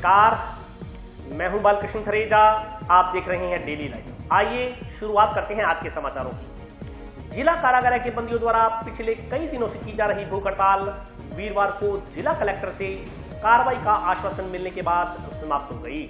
नमस्कार, मैं हूं बालकृष्ण थरेजा। आप देख रहे हैं डेली लाइव। आइए शुरुआत करते हैं आज के समाचारों की। जिला कारागार के बंदियों द्वारा पिछले कई दिनों से की जा रही भूख हड़ताल वीरवार को जिला कलेक्टर से कार्रवाई का आश्वासन मिलने के बाद समाप्त हो गई।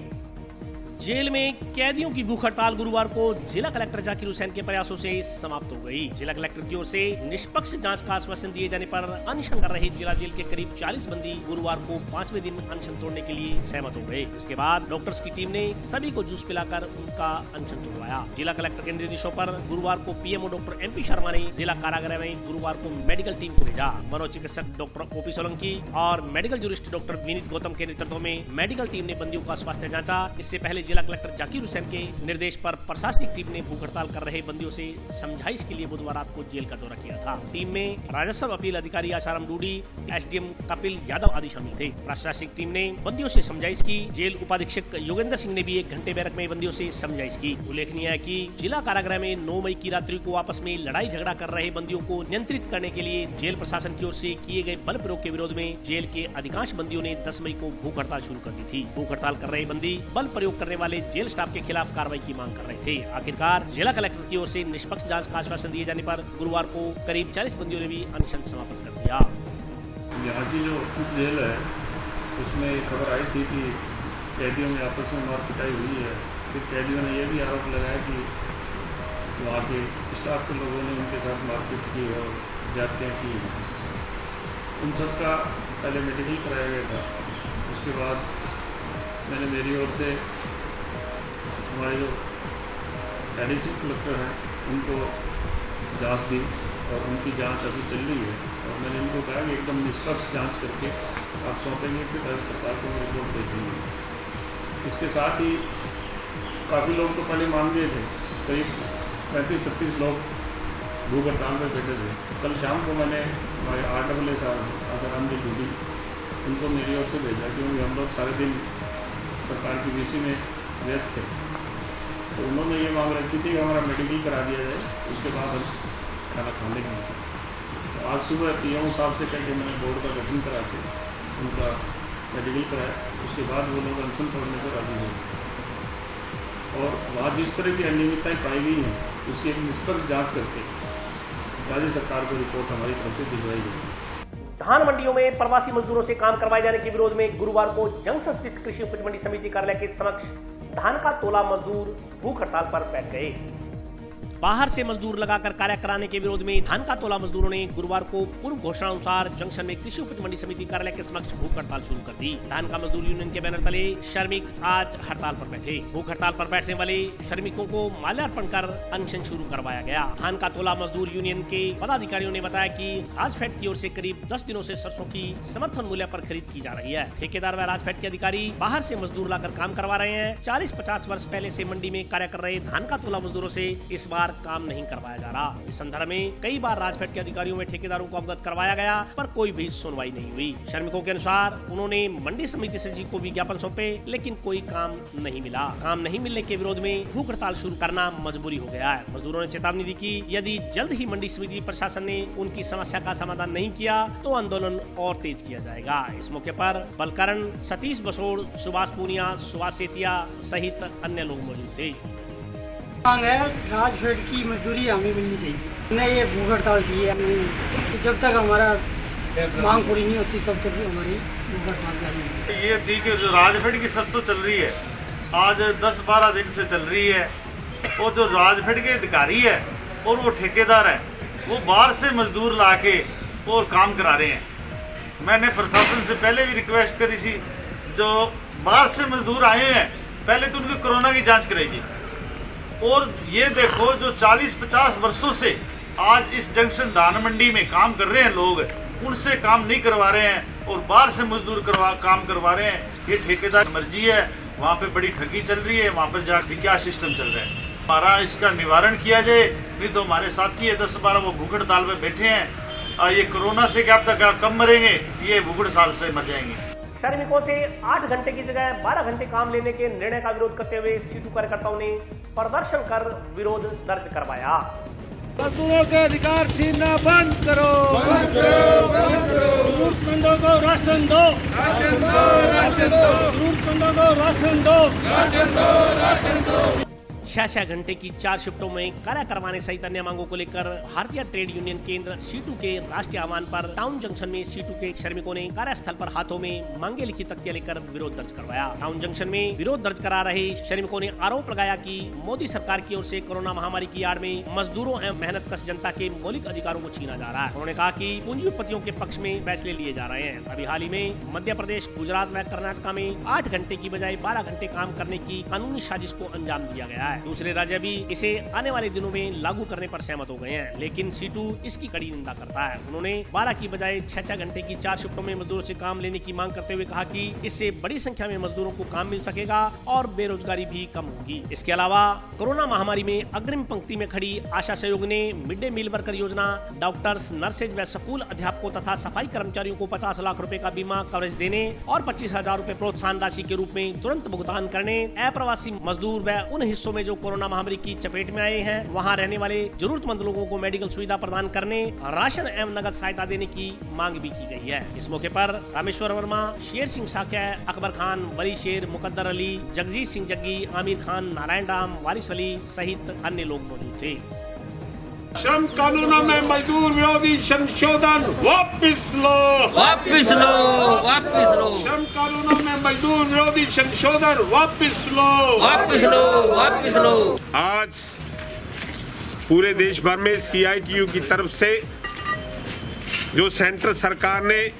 जेल में कैदियों की भूख हड़ताल गुरुवार को जिला कलेक्टर जाकिर हुसैन के प्रयासों से समाप्त हो गई। जिला कलेक्टर की ओर से निष्पक्ष जांच का आश्वासन दिए जाने पर अनशन कर रहे जिला जेल के करीब 40 बंदी गुरुवार को 5वें दिन अनशन तोड़ने के लिए सहमत हो गए। इसके बाद डॉक्टर्स की टीम ने सभी को जूस पिलाकर उनका अनशन तोड़वाया। जिला कलेक्टर के निर्देशों पर गुरुवार को पीएमओ डॉक्टर MP शर्मा ने जिला कारागार में गुरुवार को मेडिकल टीम को भेजा। मनोचिकित्सक डॉक्टर OP सोलंकी और medical jurist doctor Vineet Gautam के नेतृत्व में मेडिकल टीम ने बंदियों का स्वास्थ्य जांचा। इससे पहले जिला कलेक्टर जाकिर हुसैन के निर्देश पर प्रशासनिक टीम ने भूख हड़ताल कर रहे बंदियों से समझाइश के लिए बुधवार रात को जेल का दौरा किया था। टीम में राजस्व अपील अधिकारी आसाराम डूडी, SDM कपिल यादव आदि शामिल थे। प्रशासनिक टीम ने बंदियों से समझाइश की। जेल उपाधीक्षक योगेंद्र सिंह ने भी 1 घंटे बैरक में बंदियों से समझाइश की। उल्लेखनीय है कि जिला कारागृह में 9 मई की रात्रि को आपस में लड़ाई झगड़ा कर रहे बंदियों को नियंत्रित करने के लिए जेल प्रशासन की ओर से किए गए बल प्रयोग के विरोध में जेल के अधिकांश बंदियों ने 10 मई को भूख हड़ताल शुरू कर दी थी। भूख हड़ताल कर रहे बंदी बल प्रयोग करने वाले जेल स्टाफ के खिलाफ कार्रवाई की मांग कर रहे थे। आखिरकार जिला कलेक्टर की ओर से निष्पक्ष जांच का आश्वासन दिए जाने पर गुरुवार को करीब 40 बंदियों ने भी अनशन समाप्त कर दिया। यहाँ की जो उप जेल है उसमें खबर आई थी कि कैदियों में आपस में मार पिटाई हुई है। फिर कैदियों ने यह भी आरोप लगाया कि वहाँ के स्टाफ के लोगों ने उनके साथ मारपीट की और हत्याएं की। उन सब का पहले मेडिकल कराया गया था। उसके बाद मैंने मेरी ओर से हमारे जो एडिशनल कलेक्टर हैं उनको जांच दी और उनकी जांच अभी चल रही है। और मैंने इनको कहा कि एकदम निष्पक्ष जांच करके आप सौंपेंगे कि राज्य सरकार को रिपोर्ट भेजेंगे। इसके साथ ही काफ़ी लोग तो पहले मान गए थे, करीब 35-36 लोग भूख हड़ताल पर बैठे थे। कल शाम को मैंने हमारे RAA साहब आसाराम जी डूडी उनको मेरी ओर से भेजा, क्योंकि हम लोग सारे दिन सरकार की VC में व्यस्त थे। तो उन्होंने ये मांग रखी थी कि हमारा मेडिकल करा दिया जाए, उसके बाद हम खाना खाने की। तो आज सुबह PMO साहब से कह के मैंने बोर्ड का गठन करा के उनका मेडिकल कराया। उसके बाद वो लोग अनशन तोड़ने को राजी हुए और वहाँ जिस तरह की अनियमितताएँ पाई गई हैं उसकी एक निष्पक्ष जाँच करके राज्य सरकार को रिपोर्ट हमारी तरफ से भिजवाई गई। धान मंडियों में प्रवासी मजदूरों से काम करवाए जाने के विरोध में गुरुवार को जंक्शन स्थित कृषि उपज मंडी समिति कार्यालय के समक्ष धान का तोला मजदूर भूख हड़ताल पर बैठ गए। बाहर से मजदूर लगाकर कार्य कराने के विरोध में धान का तोला मजदूरों ने गुरुवार को पूर्व घोषणा अनुसार जंक्शन में कृषि उपज मंडी समिति कार्यालय के समक्ष भूख हड़ताल शुरू कर दी। धान का मजदूर यूनियन के बैनर तले श्रमिक आज हड़ताल पर बैठे। भूख हड़ताल पर बैठने वाले श्रमिकों को माल्यार्पण कर अनशन शुरू करवाया गया। धान का तोला मजदूर यूनियन के पदाधिकारियों ने बताया कि राजफेड की ओर से करीब 10 दिनों से सरसों की समर्थन मूल्य पर खरीद की जा रही है। ठेकेदार व राजफेड के अधिकारी बाहर से मजदूर लाकर काम करवा रहे हैं। 40-50 वर्ष पहले से मंडी में कार्य कर रहे धान का तोला मजदूरों से इस बार काम नहीं करवाया जा रहा। इस संदर्भ में कई बार राजफेड के अधिकारियों में ठेकेदारों को अवगत करवाया गया, पर कोई भी सुनवाई नहीं हुई। श्रमिकों के अनुसार उन्होंने मंडी समिति सचिव जी को विज्ञापन सौंपे, लेकिन कोई काम नहीं मिला। काम नहीं मिलने के विरोध में भूख हड़ताल शुरू करना मजबूरी हो गया है। मजदूरों ने चेतावनी दी कि यदि जल्द ही मंडी समिति प्रशासन ने उनकी समस्या का समाधान नहीं किया तो आंदोलन और तेज किया जाएगा। इस मौके पर बलकरण, सतीश बसोड़, सुभाष पूनिया, सुभाष सेतिया सहित अन्य लोग मौजूद थे। मांग है राजफेड की मजदूरी हमें मिलनी चाहिए। हमने ये भूख हड़ताल की है, जब तक हमारा मांग पूरी नहीं होती तब तक भी हमारी भूख हड़ताल जारी है। ये थी कि जो राजफेड की सरसों चल रही है आज 10-12 दिन से चल रही है, और जो राजफेड के अधिकारी है और वो ठेकेदार है वो बाहर से मजदूर ला के और काम करा रहे हैं। मैंने प्रशासन से पहले भी रिक्वेस्ट करी थी, जो बाहर से मजदूर आए हैं पहले तो उनकी कोरोना की जांच कराई। और ये देखो जो 40-50 वर्षों से आज इस जंक्शन धान मंडी में काम कर रहे हैं लोग, उनसे काम नहीं करवा रहे हैं और बाहर से मजदूर काम करवा रहे हैं। ये ठेकेदार मर्जी है, वहाँ पे बड़ी ठगी चल रही है, वहाँ पर जाकर क्या सिस्टम चल रहा है। हमारा इसका निवारण किया जाए, नहीं तो हमारे साथी है 10-12 वो भूख हड़ताल में बैठे हैं। ये कोरोना से क्या पता कम मरेंगे, ये भूख हड़ताल से मर जाएंगे। श्रमिकों से 8 घंटे की जगह 12 घंटे काम लेने के निर्णय का विरोध करते हुए सीटू कार्यकर्ताओं ने प्रदर्शन कर विरोध दर्ज करवाया। मजदूरों के अधिकार छीनना बंद करो, जरूरतमंदों को राशन दो, जरूरतमंदों को राशन दो। 6 घंटे की 4 शिफ्टों में कार्य करवाने सहित अन्य मांगों को लेकर भारतीय ट्रेड यूनियन केंद्र सीटू के राष्ट्रीय आह्वान पर टाउन जंक्शन में सीटू के श्रमिकों ने कार्यस्थल पर हाथों में मांगे लिखी तख्तियां लेकर विरोध दर्ज करवाया। टाउन जंक्शन में विरोध दर्ज करा रहे श्रमिकों ने आरोप लगाया कि मोदी सरकार की ओर से कोरोना महामारी की आड़ में मजदूरों एवं मेहनतकश जनता के मौलिक अधिकारों को छीना जा रहा है। उन्होंने कहा कि पूंजीपतियों के पक्ष में फैसले लिए जा रहे हैं। अभी हाल ही में मध्य प्रदेश, गुजरात व कर्नाटक में 8 घंटे की बजाय 12 घंटे काम करने की कानूनी साजिश को अंजाम दिया गया है। दूसरे राज्य भी इसे आने वाले दिनों में लागू करने पर सहमत हो गए हैं, लेकिन सीटू इसकी कड़ी निंदा करता है। उन्होंने 12 की बजाय 6 घंटे की 4 शिफ्टों में मजदूरों से काम लेने की मांग करते हुए कहा कि इससे बड़ी संख्या में मजदूरों को काम मिल सकेगा और बेरोजगारी भी कम होगी। इसके अलावा कोरोना महामारी में अग्रिम पंक्ति में खड़ी आशा सहयोग ने मिड डे मील वर्कर योजना, डॉक्टर्स, नर्सेज व स्कूल अध्यापकों तथा सफाई कर्मचारियों को 50 लाख रुपए का बीमा कवरेज देने और 25,000 रुपए प्रोत्साहन राशि के रूप में तुरंत भुगतान करने, अप्रवासी मजदूर व उन हिस्सों में जो कोरोना महामारी की चपेट में आए हैं वहां रहने वाले जरूरतमंद लोगों को मेडिकल सुविधा प्रदान करने, राशन एवं नगद सहायता देने की मांग भी की गई है। इस मौके पर रामेश्वर वर्मा, शेर सिंह साक्य, अकबर खान, वली शेर, मुकद्दर अली, जगजीत सिंह जग्गी, आमिर खान, नारायण राम, वारिस अली सहित अन्य लोग मौजूद थे। श्रम कानूनों में मजदूर विरोधी संशोधन वापस लो, श्रम कानूनों में मजदूर विरोधी संशोधन वापस लो। आज पूरे देश भर में CITU की तरफ से जो सेंट्रल सरकार ने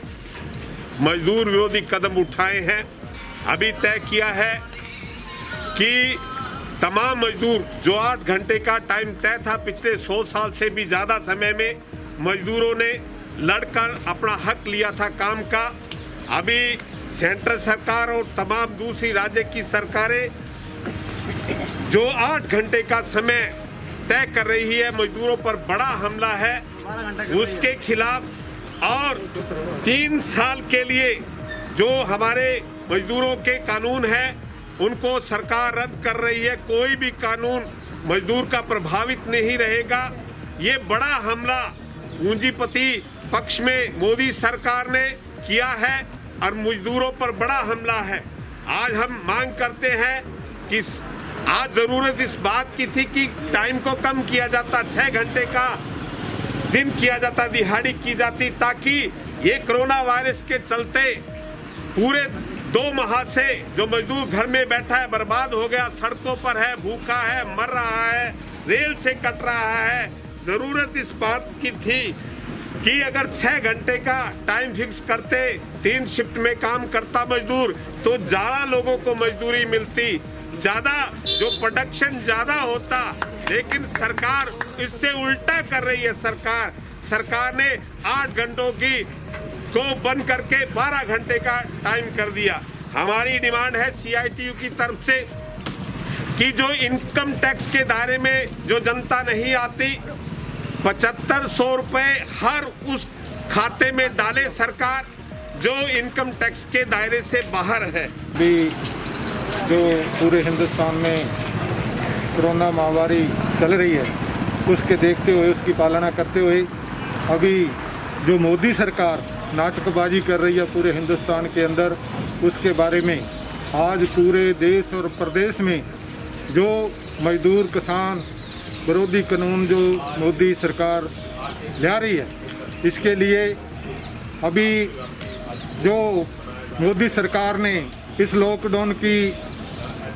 मजदूर विरोधी कदम उठाए हैं, अभी तय किया है कि तमाम मजदूर जो 8 घंटे का टाइम तय था, पिछले 100 साल से भी ज्यादा समय में मजदूरों ने लड़कर अपना हक लिया था काम का। अभी सेंट्रल सरकार और तमाम दूसरी राज्य की सरकारें जो 8 घंटे का समय तय कर रही है, मजदूरों पर बड़ा हमला है, उसके खिलाफ और 3 साल के लिए जो हमारे मजदूरों के कानून है उनको सरकार रद्द कर रही है। कोई भी कानून मजदूर का प्रभावित नहीं रहेगा। ये बड़ा हमला पूंजीपति पक्ष में मोदी सरकार ने किया है और मजदूरों पर बड़ा हमला है। आज हम मांग करते हैं कि आज जरूरत इस बात की थी कि टाइम को कम किया जाता, 6 घंटे का दिन किया जाता, दिहाड़ी की जाती, ताकि ये कोरोना वायरस के चलते पूरे 2 माह से जो मजदूर घर में बैठा है, बर्बाद हो गया, सड़कों पर है, भूखा है, मर रहा है, रेल से कट रहा है। जरूरत इस बात की थी कि अगर 6 घंटे का टाइम फिक्स करते, 3 शिफ्ट में काम करता मजदूर, तो ज्यादा लोगों को मजदूरी मिलती, ज्यादा जो प्रोडक्शन ज्यादा होता। लेकिन सरकार इससे उल्टा कर रही है। सरकार ने 8 घंटों की को बंद करके 12 घंटे का टाइम कर दिया। हमारी डिमांड है CITU की तरफ से कि जो इनकम टैक्स के दायरे में जो जनता नहीं आती, 7500 रुपए हर उस खाते में डाले सरकार जो इनकम टैक्स के दायरे से बाहर है। भी जो पूरे हिंदुस्तान में कोरोना महामारी चल रही है, उसके देखते हुए, उसकी पालना करते हुए अभी जो मोदी सरकार नाटकबाजी कर रही है पूरे हिंदुस्तान के अंदर, उसके बारे में आज पूरे देश और प्रदेश में जो मजदूर किसान विरोधी कानून जो मोदी सरकार ला रही है, इसके लिए अभी जो मोदी सरकार ने इस लॉकडाउन की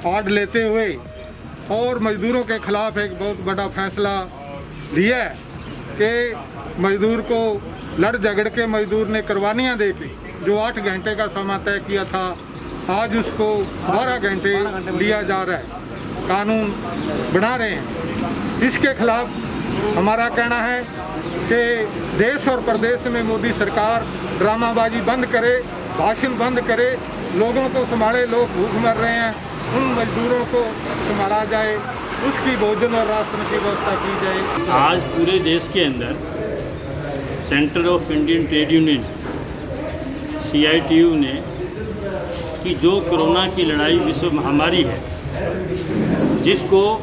आड़ लेते हुए और मजदूरों के खिलाफ एक बहुत बड़ा फैसला लिया है कि मजदूर को लड़ झगड़ के मजदूर ने कुर्बानियां दे के जो 8 घंटे का समय तय किया था, आज उसको 12 घंटे लिया जा रहा है, कानून बना रहे हैं। इसके खिलाफ हमारा कहना है कि देश और प्रदेश में मोदी सरकार ड्रामाबाजी बंद करे, भाषण बंद करे, लोगों को संभाले। लोग भूख मर रहे हैं, उन मजदूरों को संभाला जाए, उसकी भोजन और राशन की व्यवस्था की जाए। आज पूरे देश के अंदर centre of Indian trade union CITU ने कि जो कोरोना की लड़ाई विश्व महामारी है, जिसको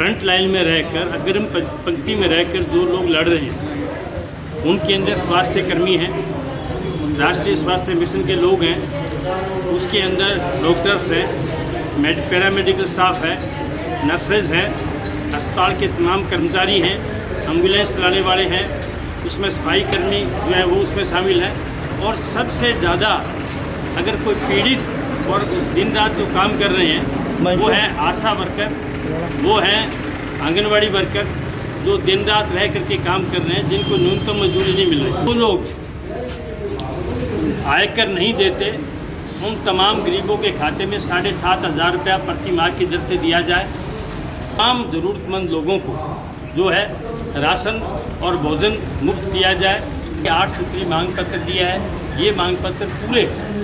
फ्रंट लाइन में रहकर, अग्रिम पंक्ति में रहकर जो लोग लड़ रहे हैं, उनके अंदर स्वास्थ्य कर्मी हैं, राष्ट्रीय स्वास्थ्य मिशन के लोग हैं, उसके अंदर डॉक्टर्स हैं, पैरामेडिकल स्टाफ है, नर्सेज हैं, अस्पताल के तमाम कर्मचारी हैं, एम्बुलेंस चलाने वाले हैं, उसमें सफाई कर्मी जो है वो उसमें शामिल है। और सबसे ज़्यादा अगर कोई पीड़ित और दिन रात जो काम कर रहे हैं वो है आशा वर्कर, वो है आंगनवाड़ी वर्कर, जो दिन रात रह करके काम कर रहे हैं, जिनको न्यूनतम मजदूरी नहीं मिल रही। वो लोग आयकर नहीं देते, उन तमाम गरीबों के खाते में 7,500 रुपया प्रति माह की दर से दिया जाए। तमाम ज़रूरतमंद लोगों को जो है राशन और भोजन मुफ्त दिया जाए। 8 सूत्री मांग पत्र दिया है। ये मांग पत्र पूरे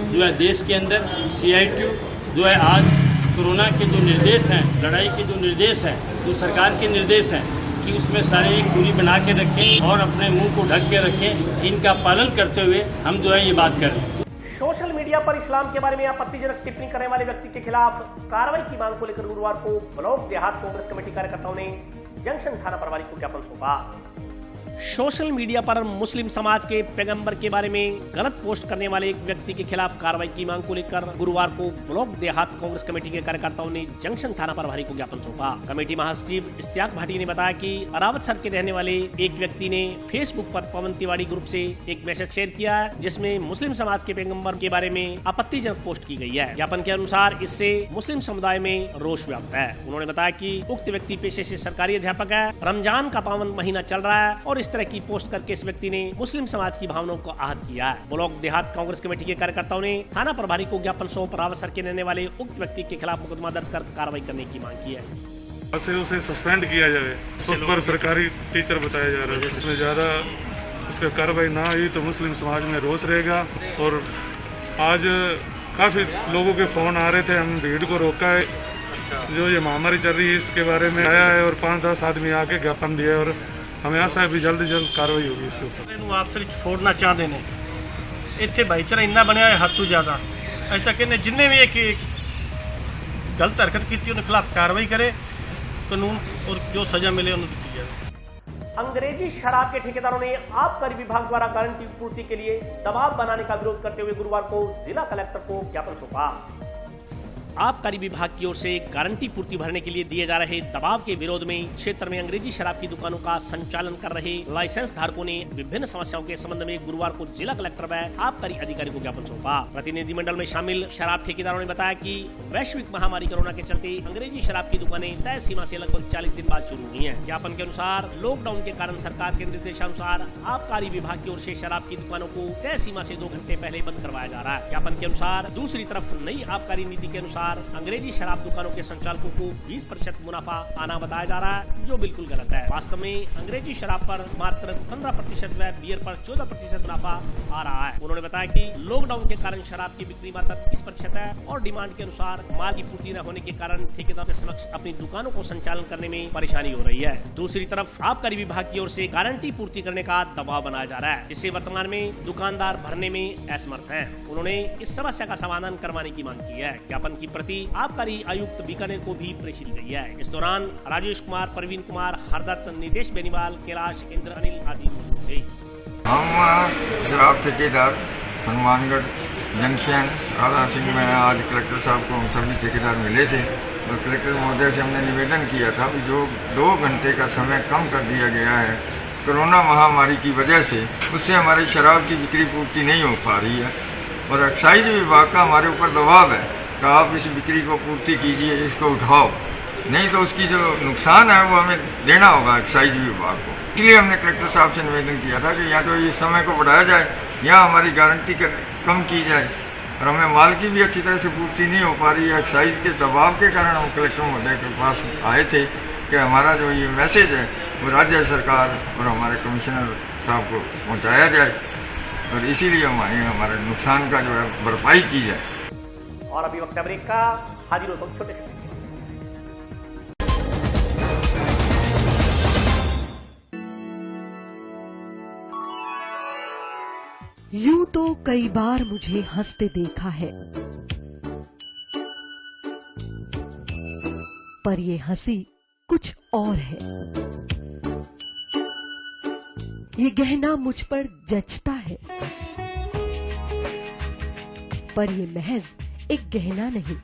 जो है देश के अंदर CITU जो है आज कोरोना के जो निर्देश हैं, लड़ाई के जो निर्देश हैं, जो सरकार के निर्देश हैं कि उसमें शारीरिक दूरी बना के रखें और अपने मुंह को ढक के रखें, इनका पालन करते हुए हम जो है ये बात कर रहे हैं। सोशल मीडिया पर इस्लाम के बारे में आपत्तिजनक टिप्पणी करने वाले व्यक्ति के खिलाफ कार्रवाई की मांग को लेकर गुरुवार को ब्लॉक देहात कांग्रेस कमेटी कार्यकर्ताओं ने जंक्शन थाना प्रभारी को ज्ञापन सौंपा। सोशल मीडिया पर मुस्लिम समाज के पैगंबर के बारे में गलत पोस्ट करने वाले एक व्यक्ति के खिलाफ कार्रवाई की मांग को लेकर गुरुवार को ब्लॉक देहात कांग्रेस कमेटी के कार्यकर्ताओं ने जंक्शन थाना प्रभारी को ज्ञापन सौंपा। कमेटी महासचिव इश्तियाक भाटी ने बताया कि अरावतसर के रहने वाले एक व्यक्ति ने फेसबुक पर पवन तिवारी ग्रुप से एक मैसेज शेयर किया है, जिसमें मुस्लिम समाज के पैगंबर के बारे में आपत्तिजनक पोस्ट की गई है। ज्ञापन के अनुसार इससे मुस्लिम समुदाय में रोष व्याप्त है। उन्होंने बताया कि उक्त व्यक्ति पेशे से सरकारी अध्यापक है, रमजान का पावन महीना चल रहा है और इस तरह की पोस्ट करके इस व्यक्ति ने मुस्लिम समाज की भावनाओं को आहत किया है। ब्लॉक देहात कांग्रेस कमेटी के कार्यकर्ताओं ने थाना प्रभारी को ज्ञापन सौंप अरावतसर के रहने वाले उक्त व्यक्ति के खिलाफ मुकदमा दर्ज कर कार्रवाई करने की मांग की है। उसे सस्पेंड किया जाए, उस पर सरकारी टीचर बताया जा रहा है। इसमें ज्यादा इसका कार्रवाई ना हुई तो मुस्लिम समाज में रोष रहेगा। और आज काफी लोगों के फोन आ रहे थे, हम भीड़ को रोका है। जो ये महामारी चल रही है इसके बारे में आया है और 5-10 आदमी आके ज्ञापन दिया है और हमें आशा है भी जल्द से जल्द कार्रवाई होगी इसके ऊपर। आपसे छोड़ना चाहते ने इतने भाईचारा इन्ना बनया है हद तो ज्यादा। ऐसा कहने जिन्हें भी एक गलत हरकत की उनके खिलाफ कार्रवाई करे, कानून और जो सजा मिले उन्हें दी जाए। अंग्रेजी शराब के ठेकेदारों ने आबकारी विभाग द्वारा गारंटी पूर्ति के लिए दबाव बनाने का विरोध करते हुए गुरुवार को जिला कलेक्टर को ज्ञापन सौंपा। आबकारी विभाग की ओर से गारंटी पूर्ति भरने के लिए दिए जा रहे दबाव के विरोध में क्षेत्र में अंग्रेजी शराब की दुकानों का संचालन कर रहे लाइसेंस धारकों ने विभिन्न समस्याओं के संबंध में गुरुवार को जिला कलेक्टर व आबकारी अधिकारी को ज्ञापन सौंपा। प्रतिनिधिमंडल में शामिल शराब ठेकेदारों ने बताया कि वैश्विक महामारी कोरोना के चलते अंग्रेजी शराब की दुकानें तय सीमा से लगभग 40 दिन बाद शुरू हुई हैं। ज्ञापन के अनुसार लॉकडाउन के कारण सरकार के निर्देशानुसार आबकारी विभाग की ओर से शराब की दुकानों को तय सीमा से 2 घंटे पहले बंद करवाया जा रहा है। ज्ञापन के अनुसार दूसरी तरफ नई आबकारी नीति के अनुसार अंग्रेजी शराब दुकानों के संचालकों को 20% मुनाफा आना बताया जा रहा है, जो बिल्कुल गलत है। वास्तव में अंग्रेजी शराब पर मात्र 15% व बियर पर 14% मुनाफा आ रहा है। उन्होंने बताया कि लॉकडाउन के कारण शराब की बिक्री मात्र 30% है और डिमांड के अनुसार माल की पूर्ति न होने के कारण ठेकेदारों के समक्ष अपनी दुकानों को संचालन करने में परेशानी हो रही है। दूसरी तरफ आबकारी विभाग की ओर से गारंटी पूर्ति करने का दबाव बनाया जा रहा है, जिससे वर्तमान में दुकानदार भरने में असमर्थ हैं। उन्होंने इस समस्या का समाधान करवाने की मांग की है। ज्ञापन की प्रति आबकारी आयुक्त बीकानेर को भी प्रेषित गई है। इस दौरान राजेश कुमार, प्रवीण कुमार, हरदत्त, नितेश बेनीवाल, कैलाश, इंद्र, अनिल आदि मौजूद थे। हम शराब ठेकेदार हनुमानगढ़ जंक्शन राधा सिंह में आज कलेक्टर साहब को हम सभी ठेकेदार मिले थे और कलेक्टर महोदय से हमने निवेदन किया था कि जो 2 घंटे का समय कम कर दिया गया है कोरोना महामारी की वजह से, उससे हमारी शराब की बिक्री पूर्ति नहीं हो पा रही है और एक्साइज विभाग का हमारे ऊपर दबाव है कि आप इस बिक्री को पूर्ति कीजिए, इसको उठाओ, नहीं तो उसकी जो नुकसान है वो हमें देना होगा एक्साइज विभाग को। इसलिए हमने कलेक्टर साहब से निवेदन किया था कि या तो इस समय को बढ़ाया जाए या हमारी गारंटी कम की जाए और हमें माल की भी अच्छी तरह से पूर्ति नहीं हो पा रही है। एक्साइज के दबाव के कारण हम कलेक्टर महोदय के पास आए थे कि हमारा जो ये मैसेज है वो राज्य सरकार और हमारे कमिश्नर साहब को पहुँचाया जाए और इसीलिए हमारे नुकसान का जो है भरपाई की जाए। और अभी वक्त ब्रेक का, हाजिर होता हूं छोटे से। यूं तो कई बार मुझे हंसते देखा है, पर ये हंसी कुछ और है। ये गहना मुझ पर जचता है, पर ये महज एक गहना नहीं,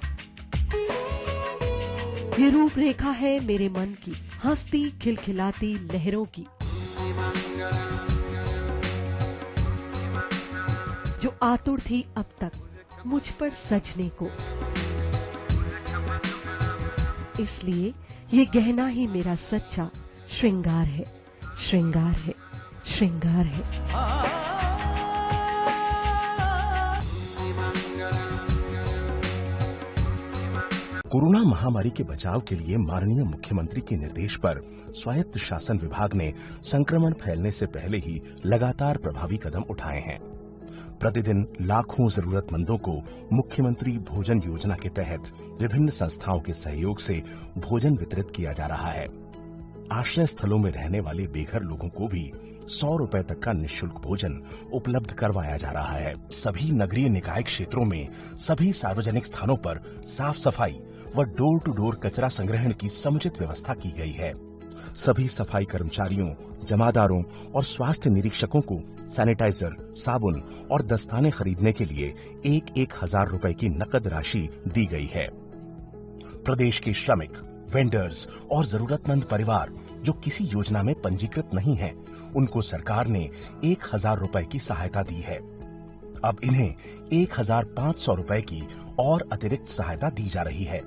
ये रूपरेखा है मेरे मन की, हंसती खिलखिलाती लहरों की, जो आतुर थी अब तक मुझ पर सजने को। इसलिए ये गहना ही मेरा सच्चा श्रृंगार है, श्रृंगार है, श्रृंगार है। कोरोना महामारी के बचाव के लिए माननीय मुख्यमंत्री के निर्देश पर स्वायत्त शासन विभाग ने संक्रमण फैलने से पहले ही लगातार प्रभावी कदम उठाए हैं। प्रतिदिन लाखों जरूरतमंदों को मुख्यमंत्री भोजन योजना के तहत विभिन्न संस्थाओं के सहयोग से भोजन वितरित किया जा रहा है। आश्रय स्थलों में रहने वाले बेघर लोगों को भी 100 रुपए तक का निःशुल्क भोजन उपलब्ध करवाया जा रहा है। सभी नगरीय निकाय क्षेत्रों में सभी सार्वजनिक स्थानों पर साफ सफाई व डोर टू डोर कचरा संग्रहण की समुचित व्यवस्था की गई है। सभी सफाई कर्मचारियों, जमादारों और स्वास्थ्य निरीक्षकों को सैनिटाइजर, साबुन और दस्ताने खरीदने के लिए 1,000 रुपए की नकद राशि दी गई है। प्रदेश के श्रमिक, वेंडर्स और जरूरतमंद परिवार जो किसी योजना में पंजीकृत नहीं हैं, उनको सरकार ने 1,000 रुपए की सहायता दी है। अब इन्हें 1,500 रुपए की और अतिरिक्त सहायता दी जा रही है।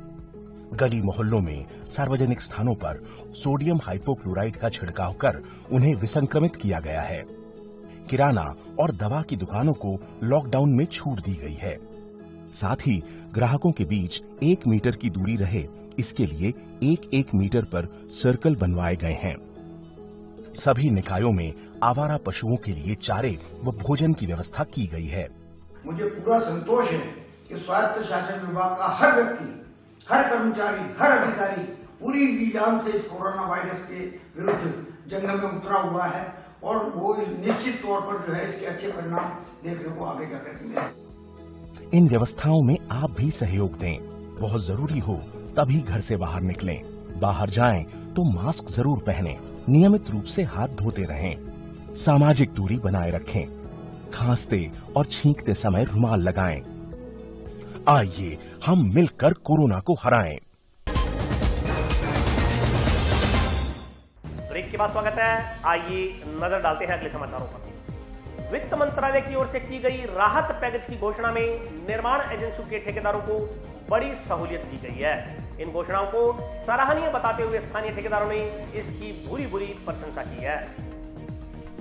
गली मोहल्लों में सार्वजनिक स्थानों पर सोडियम हाइपोक्लोराइड का छिड़काव कर उन्हें विसंक्रमित किया गया है। किराना और दवा की दुकानों को लॉकडाउन में छूट दी गई है। साथ ही ग्राहकों के बीच 1 मीटर की दूरी रहे, इसके लिए 1-1 मीटर पर सर्कल बनवाए गए हैं। सभी निकायों में आवारा पशुओं के लिए चारे व भोजन की व्यवस्था की गई है। मुझे पूरा संतोष है कि स्वायत्त शासन विभाग का हर व्यक्ति, हर कर्मचारी, हर अधिकारी पूरी जी-जान से इस कोरोना वायरस के विरुद्ध जंग में उतरा हुआ है और वो निश्चित तौर पर जो है इसके अच्छे परिणाम देखने को आगे जाकर मिलेंगे। इन व्यवस्थाओं में आप भी सहयोग दें। बहुत जरूरी हो तभी घर से बाहर निकलें। बाहर जाएं तो मास्क जरूर पहनें। नियमित रूप से हाथ धोते रहें। सामाजिक दूरी बनाए रखें। खांसते और छींकते समय रुमाल लगाएं। आइए हम मिलकर कोरोना को हराएं। ब्रेक के बाद स्वागत है। आइए नजर डालते हैं अगले समाचारों पर। वित्त मंत्रालय की ओर से की गई राहत पैकेज की घोषणा में निर्माण एजेंसियों के ठेकेदारों को बड़ी सहूलियत दी गई है। इन घोषणाओं को सराहनीय बताते हुए स्थानीय ठेकेदारों ने इसकी भूरी प्रशंसा की है।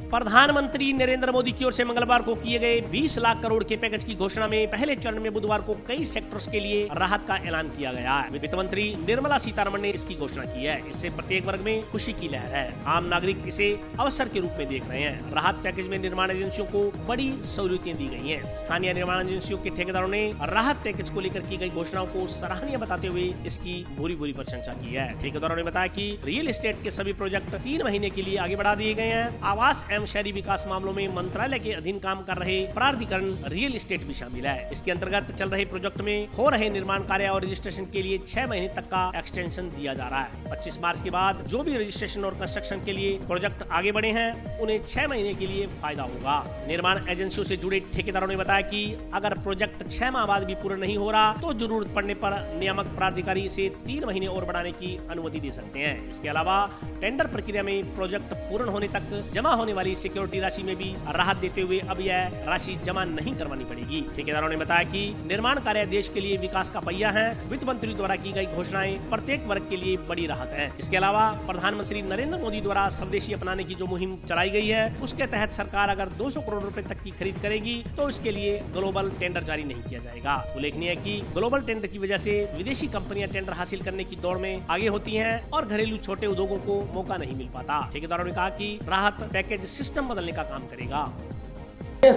प्रधानमंत्री नरेंद्र मोदी की ओर से मंगलवार को किए गए 20 लाख करोड़ के पैकेज की घोषणा में पहले चरण में बुधवार को कई सेक्टर्स के लिए राहत का ऐलान किया गया है। वित्त मंत्री निर्मला सीतारमण ने इसकी घोषणा की है। इससे प्रत्येक वर्ग में खुशी की लहर है। आम नागरिक इसे अवसर के रूप में देख रहे हैं। राहत पैकेज में निर्माण एजेंसियों को बड़ी सहूलियतें दी गई हैं। स्थानीय निर्माण एजेंसियों के ठेकेदारों ने राहत पैकेज को लेकर की गई घोषणाओं को सराहनीय बताते हुए इसकी भूरी प्रशंसा की है। ठेकेदारों ने बताया कि रियल एस्टेट के सभी प्रोजेक्ट 3 महीने के लिए आगे बढ़ा दिए गए हैं। आवास एवं शहरी विकास मामलों में मंत्रालय के अधीन काम कर रहे प्राधिकरण रियल एस्टेट भी शामिल है। इसके अंतर्गत चल रहे प्रोजेक्ट में हो रहे निर्माण कार्य और रजिस्ट्रेशन के लिए 6 महीने तक का एक्सटेंशन दिया जा रहा है। 25 मार्च के बाद जो भी रजिस्ट्रेशन और कंस्ट्रक्शन के लिए प्रोजेक्ट आगे बढ़े हैं, उन्हें 6 महीने के लिए फायदा होगा। निर्माण एजेंसियों से जुड़े ठेकेदारों ने बताया कि अगर प्रोजेक्ट 6 माह बाद भी पूरा नहीं हो रहा तो जरूरत पड़ने पर नियामक प्राधिकारी इसे 3 महीने और बढ़ाने की अनुमति दे सकते हैं। इसके अलावा टेंडर प्रक्रिया में प्रोजेक्ट पूर्ण होने तक जमा होने वाली सिक्योरिटी राशि में भी राहत देते हुए अब यह राशि जमा नहीं करवानी पड़ेगी। ठेकेदारों ने बताया कि निर्माण कार्य देश के लिए विकास का पहिया है। वित्त मंत्री द्वारा की गई घोषणाएं प्रत्येक वर्ग के लिए बड़ी राहत है। इसके अलावा प्रधानमंत्री नरेंद्र मोदी द्वारा स्वदेशी अपनाने की जो मुहिम चलाई गई है, उसके तहत सरकार अगर 200 करोड़ रुपए तक की खरीद करेगी तो इसके लिए ग्लोबल टेंडर जारी नहीं किया जाएगा। उल्लेखनीय है कि ग्लोबल टेंडर की वजह से विदेशी कंपनियां टेंडर हासिल करने की दौड़ में आगे होती हैं और घरेलू छोटे उद्योगों को मौका नहीं मिल पाता। ठेकेदारों ने कहा कि राहत पैकेज सिस्टम बदलने का काम करेगा।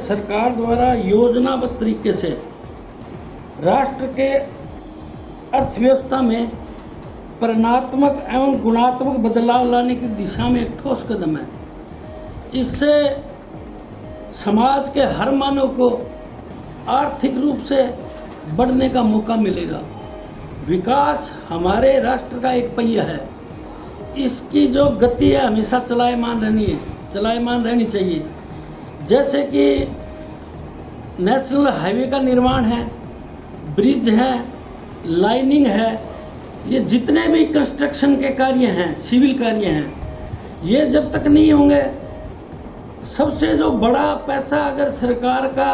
सरकार द्वारा योजनाबद्ध तरीके से राष्ट्र के अर्थव्यवस्था में परिणात्मक एवं गुणात्मक बदलाव लाने की दिशा में एक ठोस कदम है। इससे समाज के हर मानव को आर्थिक रूप से बढ़ने का मौका मिलेगा। विकास हमारे राष्ट्र का एक पहिया है। इसकी जो गति है हमेशा चलायमान रहनी चाहिए। जैसे कि नेशनल हाईवे का निर्माण है, ब्रिज है, लाइनिंग है, ये जितने भी कंस्ट्रक्शन के कार्य हैं, सिविल कार्य हैं, ये जब तक नहीं होंगे, सबसे जो बड़ा पैसा अगर सरकार का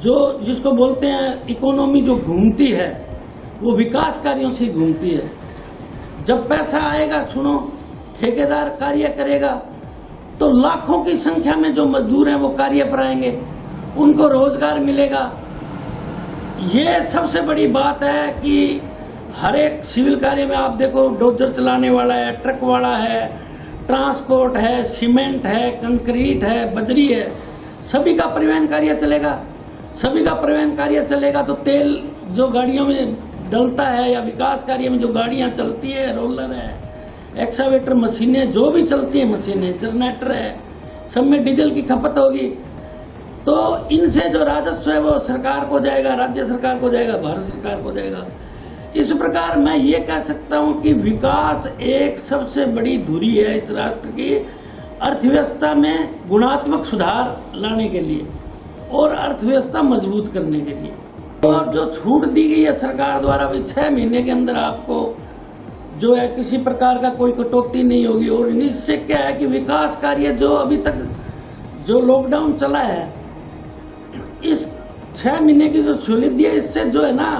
जो जिसको बोलते हैं इकोनॉमी जो घूमती है, वो विकास कार्यों से घूमती है। जब पैसा आएगा, सुनो, ठेकेदार कार्य करेगा तो लाखों की संख्या में जो मजदूर हैं वो कार्य पर आएंगे, उनको रोजगार मिलेगा। ये सबसे बड़ी बात है कि हर एक सिविल कार्य में आप देखो, डोजर चलाने वाला है, ट्रक वाला है, ट्रांसपोर्ट है, सीमेंट है, कंक्रीट है, बजरी है, सभी का परिवहन कार्य चलेगा। तो तेल जो गाड़ियों में डलता है या विकास कार्य में जो गाड़ियां चलती है, रोलर है, एक्सकावेटर मशीनें जो भी चलती है, मशीनें, जनरेटर है, सब में डीजल की खपत होगी। तो इनसे जो राजस्व है वो सरकार को जाएगा, राज्य सरकार को जाएगा, भारत सरकार को जाएगा। इस प्रकार मैं ये कह सकता हूं कि विकास एक सबसे बड़ी धुरी है इस राष्ट्र की अर्थव्यवस्था में गुणात्मक सुधार लाने के लिए और अर्थव्यवस्था मजबूत करने के लिए। और जो छूट दी गई है सरकार द्वारा, भी 6 महीने के अंदर आपको जो है किसी प्रकार का कोई कटौती नहीं होगी। और इससे क्या है कि विकास कार्य जो अभी तक जो लॉकडाउन चला है, इस 6 महीने की जो सहूलियत दी है, इससे जो है ना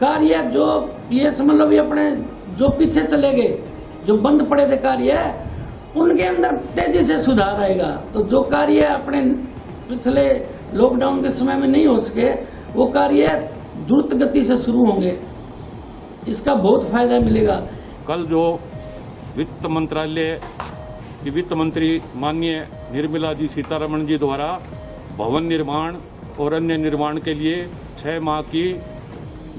कार्य जो ये समझ लो भी अपने जो पीछे चले गए, जो बंद पड़े थे कार्य, उनके अंदर तेजी से सुधार आएगा। तो जो कार्य अपने पिछले लॉकडाउन के समय में नहीं हो सके, वो कार्य द्रुत गति से शुरू होंगे, इसका बहुत फायदा मिलेगा। कल जो वित्त मंत्रालय की वित्त मंत्री माननीय निर्मला जी सीतारमण जी द्वारा भवन निर्माण और अन्य निर्माण के लिए 6 माह की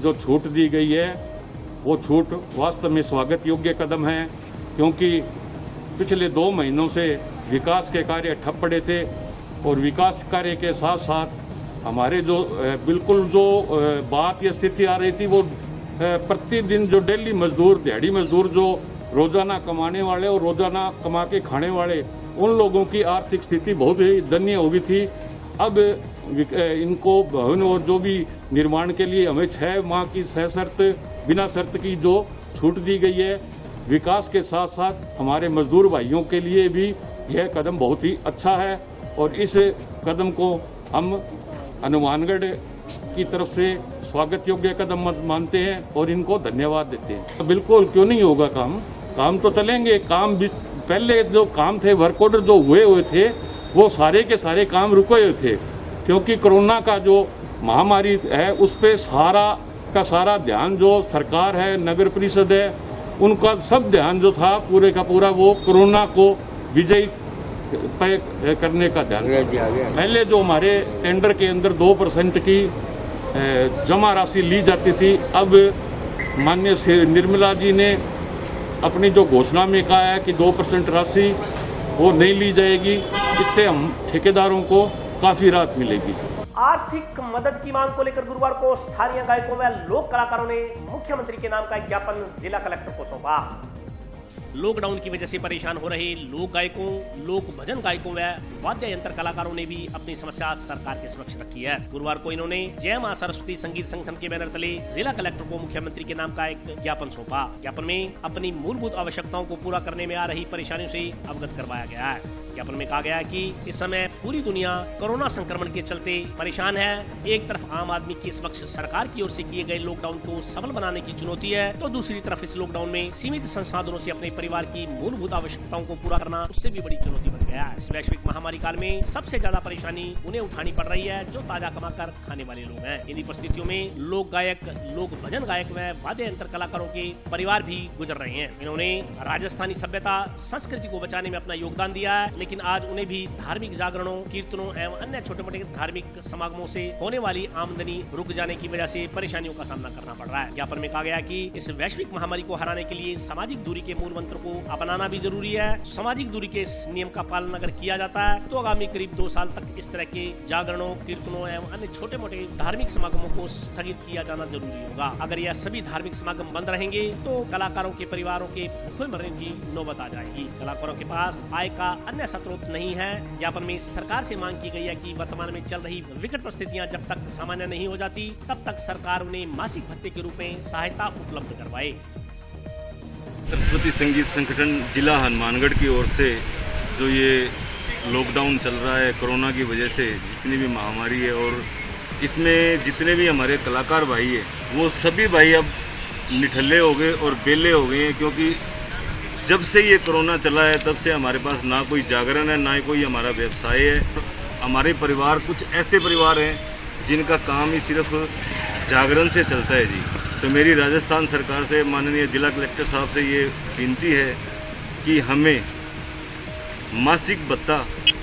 जो छूट दी गई है, वो छूट वास्तव में स्वागत योग्य कदम है, क्योंकि पिछले 2 महीनों से विकास के कार्य ठप पड़े थे और विकास कार्य के साथ साथ हमारे जो बिल्कुल जो बात या स्थिति आ रही थी, वो प्रतिदिन जो डेली मजदूर, दिहाड़ी मजदूर, जो रोजाना कमाने वाले और रोजाना कमा के खाने वाले, उन लोगों की आर्थिक स्थिति बहुत ही दयनीय हो गई थी। अब इनको भवन और जो भी निर्माण के लिए हमें 6 माह की सशर्त बिना शर्त की जो छूट दी गई है, विकास के साथ साथ हमारे मजदूर भाइयों के लिए भी यह कदम बहुत ही अच्छा है। और इस कदम को हम हनुमानगढ़ की तरफ से स्वागत योग्य कदम मानते हैं और इनको धन्यवाद देते हैं। बिल्कुल क्यों नहीं होगा काम तो चलेंगे। काम भी पहले जो काम थे, वर्क ऑर्डर जो हुए थे, वो सारे के सारे काम रुके हुए थे, क्योंकि कोरोना का जो महामारी है उस पे सारा का सारा ध्यान जो सरकार है, नगर परिषद है, उनका सब ध्यान जो था पूरे का पूरा वो कोरोना को विजयी करने का ध्यान था। पहले जो हमारे टेंडर के अंदर 2% की जमा राशि ली जाती थी, अब माननीय निर्मला जी ने अपनी जो घोषणा में कहा है कि 2% राशि वो नहीं ली जाएगी। इससे हम ठेकेदारों को काफी राहत मिलेगी। आर्थिक मदद की मांग को लेकर गुरुवार को स्थानीय गायकों व लोक कलाकारों ने मुख्यमंत्री के नाम का एक ज्ञापन जिला कलेक्टर को सौंपा। लॉकडाउन की वजह से परेशान हो रहे लोक गायकों, लोक भजन गायकों व वाद्य यंत्र कलाकारों ने भी अपनी समस्या सरकार के समक्ष रखी है। गुरुवार को इन्होंने जय मां सरस्वती संगीत संगठन के बैनर तले जिला कलेक्टर को मुख्यमंत्री के नाम का एक ज्ञापन सौंपा। ज्ञापन में अपनी मूलभूत आवश्यकताओं को पूरा करने में आ रही परेशानियों से अवगत करवाया गया है। ज्ञापन में कहा गया है कि इस समय पूरी दुनिया कोरोना संक्रमण के चलते परेशान है। एक तरफ आम आदमी के समक्ष सरकार की ओर से किए गए लॉकडाउन को सफल बनाने की चुनौती है, तो दूसरी तरफ इस लॉकडाउन में सीमित संसाधनों से अपने परिवार की मूलभूत आवश्यकताओं को पूरा करना उससे भी बड़ी चुनौती बन गया है। इस वैश्विक महामारी काल में सबसे ज्यादा परेशानी उन्हें उठानी पड़ रही है जो ताजा कमाकर खाने वाले लोग हैं। इन्हीं परिस्थितियों में लोक गायक, लोक भजन गायक व वाद्य यंत्र कलाकारों के परिवार भी गुजर रहे हैं। इन्होंने राजस्थानी सभ्यता संस्कृति को बचाने में अपना योगदान दिया है, लेकिन आज उन्हें भी धार्मिक जागरणों, कीर्तनों एवं अन्य छोटे मोटे धार्मिक समागमों से होने वाली आमदनी रुक जाने की वजह से परेशानियों का सामना करना पड़ रहा है। ज्ञापन में कहा गया कि इस वैश्विक महामारी को हराने के लिए सामाजिक दूरी के मूल मंत्र को अपनाना भी जरूरी है। सामाजिक दूरी के इस नियम का पालन पालन अगर किया जाता है तो आगामी करीब 2 साल तक इस तरह के जागरणों, कीर्तनों एवं अन्य छोटे मोटे धार्मिक समागमों को स्थगित किया जाना जरूरी होगा। अगर यह सभी धार्मिक समागम बंद रहेंगे तो कलाकारों के परिवारों के भूखे मरने की नौबत आ जाएगी। कलाकारों के पास आय का अन्य स्रोत नहीं है। ज्ञापन में सरकार से मांग की गई है कि वर्तमान में चल रही विकट परिस्थितियां जब तक सामान्य नहीं हो जाती तब तक सरकार उन्हें मासिक भत्ते के रूप में सहायता उपलब्ध करवाए। सरस्वती संगीत संगठन जिला हनुमानगढ़ की ओर से जो ये लॉकडाउन चल रहा है कोरोना की वजह से, जितनी भी महामारी है और इसमें जितने भी हमारे कलाकार भाई है वो सभी भाई अब निठल्ले हो गए और बेले हो गए हैं, क्योंकि जब से ये कोरोना चला है तब से हमारे पास ना कोई जागरण है, ना कोई हमारा व्यवसाय है। हमारे परिवार कुछ ऐसे परिवार हैं जिनका काम ही सिर्फ जागरण से चलता है जी। तो मेरी राजस्थान सरकार से, माननीय जिला कलेक्टर साहब से ये विनती है कि हमें मासिक भत्ता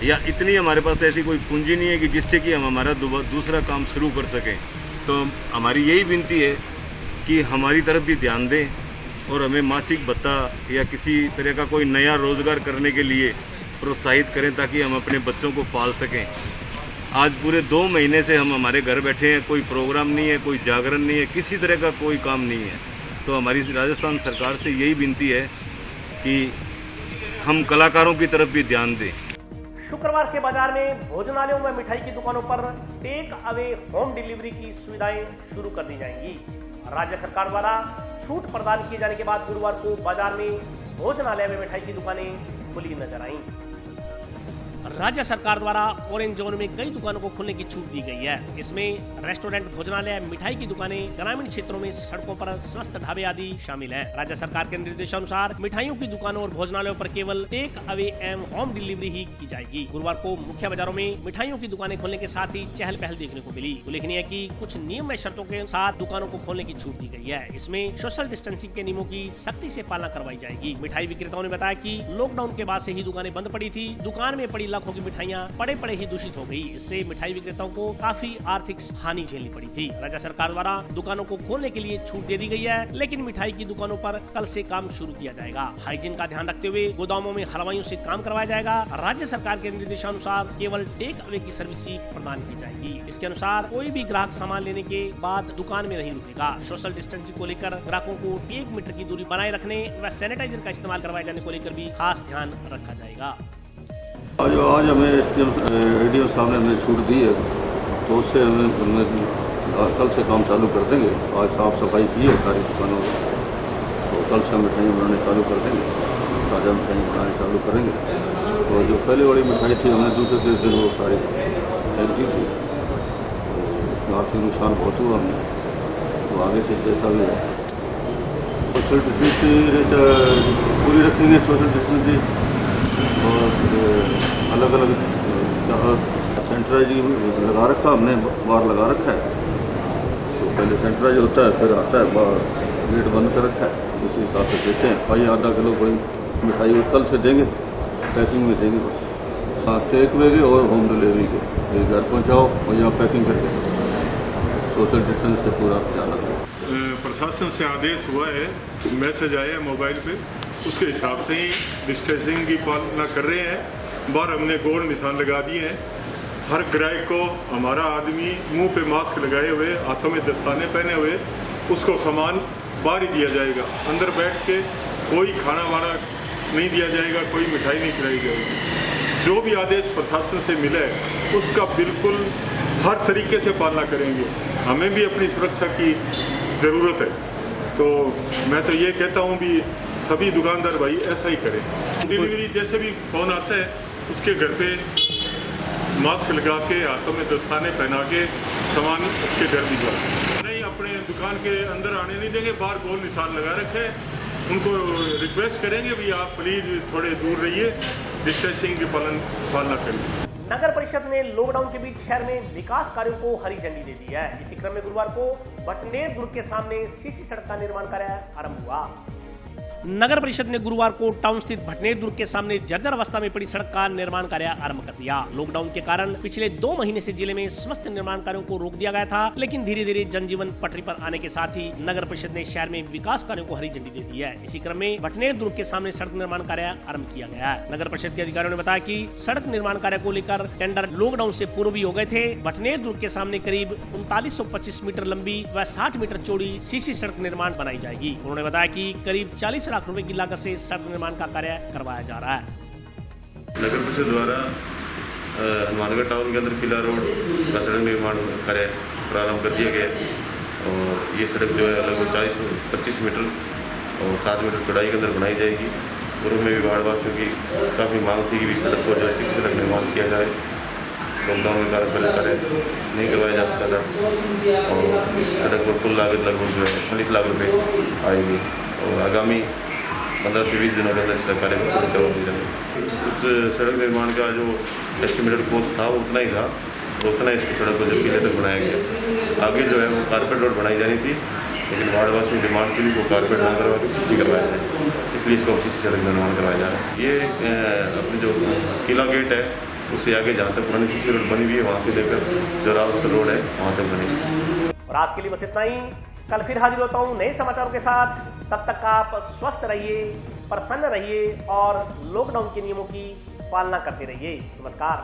या इतनी हमारे पास ऐसी कोई पूंजी नहीं है कि जिससे कि हम हमारा दूसरा काम शुरू कर सकें। तो हमारी यही विनती है कि हमारी तरफ भी ध्यान दें और हमें मासिक भत्ता या किसी तरह का कोई नया रोजगार करने के लिए प्रोत्साहित करें ताकि हम अपने बच्चों को पाल सकें। आज पूरे 2 महीने से हम हमारे घर बैठे हैं, कोई प्रोग्राम नहीं है, कोई जागरण नहीं है, किसी तरह का कोई काम नहीं है। तो हमारी राजस्थान सरकार से यही विनती है कि हम कलाकारों की तरफ भी ध्यान दें। शुक्रवार से बाजार में भोजनालयों में मिठाई की दुकानों पर टेक अवे होम डिलीवरी की सुविधाएं शुरू कर दी जाएंगी। राज्य सरकार द्वारा छूट प्रदान किए जाने के बाद गुरुवार को बाजार में भोजनालय में मिठाई की दुकानें खुली नजर आईं। राज्य सरकार द्वारा ऑरेंज जोन में कई दुकानों को खोलने की छूट दी गई है। इसमें रेस्टोरेंट, भोजनालय, मिठाई की दुकानें, ग्रामीण क्षेत्रों में सड़कों पर स्वस्थ ढाबे आदि शामिल हैं। राज्य सरकार के निर्देशानुसार मिठाइयों की दुकानों और भोजनालयों पर केवल टेक अवे एवं होम डिलीवरी ही की जाएगी। गुरुवार को मुख्य बाजारों में मिठाइयों की दुकानें खोलने के साथ ही चहल पहल देखने को मिली। उल्लेखनीय है कि कुछ नियम व शर्तों के साथ दुकानों को खोलने की छूट दी गई है। इसमें सोशल डिस्टेंसिंग के नियमों की सख्ती से पालना करवाई जाएगी। मिठाई विक्रेताओं ने बताया कि लॉकडाउन के बाद से ही दुकानें बंद पड़ी थी। दुकान में पड़ी लाखों की मिठाइयाँ पड़े पड़े ही दूषित हो गई। इससे मिठाई विक्रेताओं को काफी आर्थिक हानि झेलनी पड़ी थी। राज्य सरकार द्वारा दुकानों को खोलने के लिए छूट दे दी गई है, लेकिन मिठाई की दुकानों पर कल से काम शुरू किया जाएगा। हाइजीन का ध्यान रखते हुए गोदामों में हलवाइयों से काम करवाया जाएगा। राज्य सरकार के निर्देशानुसार केवल टेक अवे की सर्विस ही प्रदान की जाएगी। इसके अनुसार कोई भी ग्राहक सामान लेने के बाद दुकान में नहीं रुकेगा। सोशल डिस्टेंसिंग को लेकर ग्राहकों को 1 मीटर की दूरी बनाए रखने व सैनिटाइजर का इस्तेमाल करवाए जाने को लेकर भी खास ध्यान रखा जाएगा। आज हमें एडीएम साहब ने हमें छूट दी है, तो उससे हमें कल से काम चालू कर देंगे। आज साफ सफाई की है सारी दुकानों में, तो कल से हम मिठाई बनाने चालू कर देंगे, ताज़ा मिठाई बनाने चालू करेंगे। तो जो पहले वाली मिठाई थी हमने दूसरे दिन वो सारी फेंक दी थी, तो आर्थिक नुकसान बहुत हुआ हमें। तो आगे से जैसा भी सोशल डिस्टेंसिंग पूरी रखेंगे, सोशल डिस्टेंसिंग और अलग अलग सैनिटाइजर लगा रखा हमने, बाहर लगा रखा है। तो पहले सैनिटाइजर होता है, फिर आता है, बाहर गेट बंद कर रखा है। उसी हिसाब से देते हैं। भाई आधा किलो बड़ी मिठाई वो कल से देंगे, पैकिंग में देंगे बस। हाँ, टेक वे के और होम डिलीवरी के घर पहुँचाओ और यहाँ पैकिंग करके सोशल डिस्टेंस से पूरा ध्यान रखो। प्रशासन से आदेश हुआ है, मैसेज आया है मोबाइल पे, उसके हिसाब से ही डिस्टेंसिंग की पालना कर रहे हैं। बाहर हमने गोल निशान लगा दिए हैं। हर ग्राहक को हमारा आदमी मुंह पे मास्क लगाए हुए, हाथों में दस्ताने पहने हुए, उसको सामान बाहर ही दिया जाएगा। अंदर बैठ के कोई खाना वाना नहीं दिया जाएगा, कोई मिठाई नहीं खिलाई जाएगी। जो भी आदेश प्रशासन से मिला है उसका बिल्कुल हर तरीके से पालना करेंगे। हमें भी अपनी सुरक्षा की ज़रूरत है। तो मैं तो ये कहता हूँ भी सभी दुकानदार भाई ऐसा ही करें। डिलीवरी जैसे भी फोन आता है उसके घर पे मास्क लगा के, हाथों में दस्ताने पहना के सामान उसके घर भिजवा नहीं, अपने दुकान के अंदर आने नहीं देंगे। बाहर गोल निशान लगा रखे, उनको रिक्वेस्ट करेंगे भी आप प्लीज थोड़े दूर रहिए, डिस्टेंसिंग की पालना करिए। नगर परिषद ने लॉकडाउन के बीच शहर में विकास कार्यों को हरी झंडी दे दी है। इसी क्रम में गुरुवार को बटनेर दुर्ग के सामने सीसी सड़क का निर्माण कार्य आरंभ हुआ। नगर परिषद ने गुरुवार को टाउन स्थित भटनेर दुर्ग के सामने जर्जर अवस्था में पड़ी सड़क का निर्माण कार्य आरंभ कर दिया। लॉकडाउन के कारण पिछले 2 महीने से जिले में समस्त निर्माण कार्यों को रोक दिया गया था, लेकिन धीरे धीरे जनजीवन पटरी पर आने के साथ ही नगर परिषद ने शहर में विकास कार्यों को हरी झंडी दे दी है। इसी क्रम में भटनेर दुर्ग के सामने सड़क निर्माण कार्य आरम्भ किया गया है। नगर परिषद के अधिकारियों ने बताया कि सड़क निर्माण कार्य को लेकर टेंडर लॉकडाउन से पूर्व भी हो गए थे। भटनेर दुर्ग के सामने करीब 3925 मीटर लंबी व 60 मीटर चौड़ी सीसी सड़क निर्माण बनाई जाएगी। उन्होंने बताया कि करीब 40 लाख रुपए की लागत से सड़क निर्माण का कार्य करवाया जा रहा है। नगर परिषद द्वारा हनुमानगढ़ टाउन के अंदर किला रोड का सड़क निर्माण कार्य प्रारंभ कर दिया गया और ये सड़क जो है लगभग 40-25 मीटर और 7 मीटर चौड़ाई के अंदर बनाई जाएगी। पूर्व में भी बाढ़वासियों की काफ़ी मांग थी कि सड़क को जो है सीसी सड़क निर्माण किया जाए। लॉकडाउन के कारण पहले कार्य नहीं करवाया जा सकता था और इस सड़क पर कुल लागत लगभग जो है 40 लाख रुपये आएगी और आगामी 15 से 20 दिनों के अंदर इसका कार्य पूरी करवा दी जाएगी। उस सड़क निर्माण का जो एस्टिमेटेड कॉस्ट था वो उतना ही था, उतना इस सड़क को जब किले तक बनाया गया। आगे जो है वो कारपेट रोड बनाई जानी थी, लेकिन वार्डवासियों की डिमांड थी वो कारपेट न करवा के सीसी करवाया जाए, इसलिए इसका सीसी सड़क निर्माण करवाया जा रहा है। ये अपने जो किला गेट है उससे आगे जहाँ तक पुरानी सीसी रोड बनी हुई है वहाँ से लेकर जो राउस रोड है वहाँ तक बनेगी। और आज के लिए बस इतना ही। कल फिर हाजिर होता हूँ नए समाचारों के साथ। तब तक आप स्वस्थ रहिए, प्रसन्न रहिए और लॉकडाउन के नियमों की पालना करते रहिए। नमस्कार।